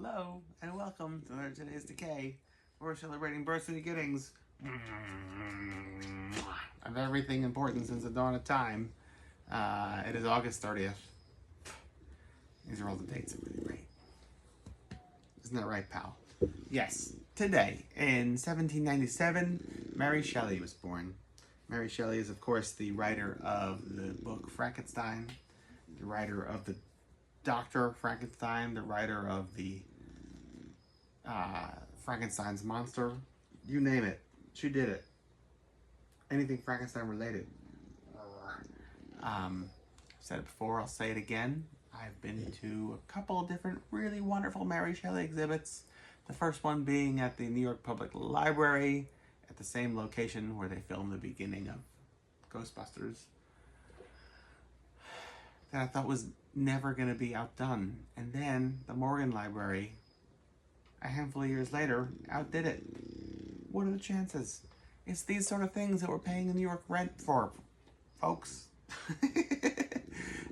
Hello and welcome to today's Decay. We're celebrating births and beginnings of everything important since the dawn of time. It is August 30th. These are all the dates, right? Isn't that right, pal? Yes. Today, in 1797, Mary Shelley was born. Mary Shelley is, of course, the writer of the book Frankenstein, the writer of the Dr. Frankenstein, the writer of the Frankenstein's monster. You name it. She did it. Anything Frankenstein related. I've said it before, I'll say it again. I've been to a couple of different really wonderful Mary Shelley exhibits. The first one being at the New York Public Library, at the same location where they filmed the beginning of Ghostbusters, that I thought was never going to be outdone. And then the Morgan Library, a handful of years later, outdid it. What are the chances? It's these sort of things that we're paying the New York rent for, folks.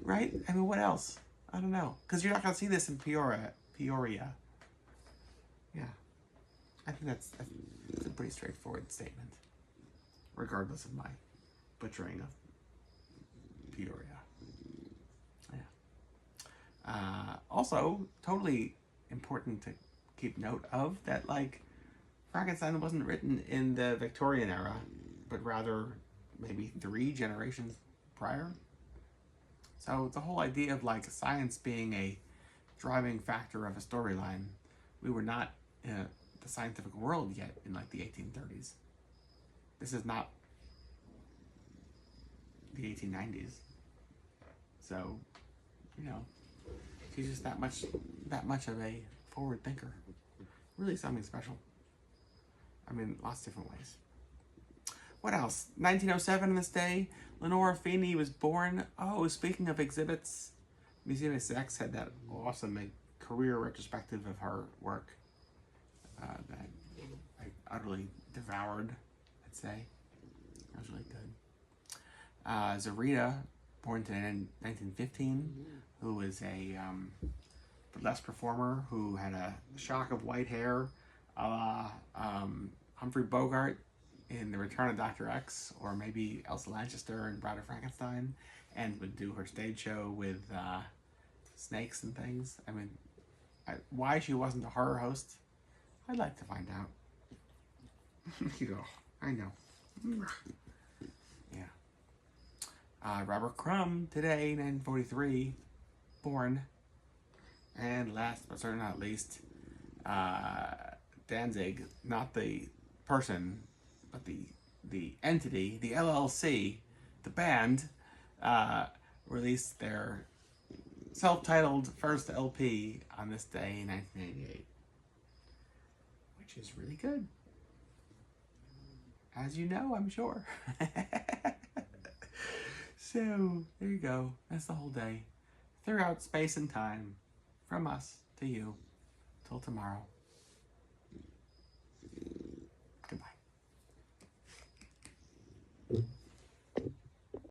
Right? I mean, what else? I don't know. Because you're not going to see this in Peoria. Yeah. I think that's a pretty straightforward statement, regardless of my butchering of Peoria. Also, totally important to keep note of that, like, Frankenstein wasn't written in the Victorian era, but rather maybe 3 generations prior. So the whole idea of, like, science being a driving factor of a storyline, we were not in the scientific world yet in, like, the 1830s. This is not the 1890s. So, you know, she's just that much of a forward thinker. Really something special. I mean, lots of different ways. What else? 1907 on this day, Lenora Feeney was born. Oh, speaking of exhibits, Museum of Sex had that awesome career retrospective of her work that I utterly devoured, I'd say. That was really good. Zarita, born in 1915, who was a burlesque performer who had a shock of white hair, a la Humphrey Bogart in The Return of Dr. X, or maybe Elsa Lanchester in Bride of Frankenstein, and would do her stage show with snakes and things. I mean, why she wasn't a horror host, I'd like to find out. You go, I know. Yeah. Robert Crumb, today, 1943, born. And last but certainly not least, Danzig, not the person, but the entity, the LLC, the band, released their self-titled first LP on this day in 1988, which is really good. As you know, I'm sure. So, there you go. That's the whole day. Throughout space and time, from us to you, till tomorrow.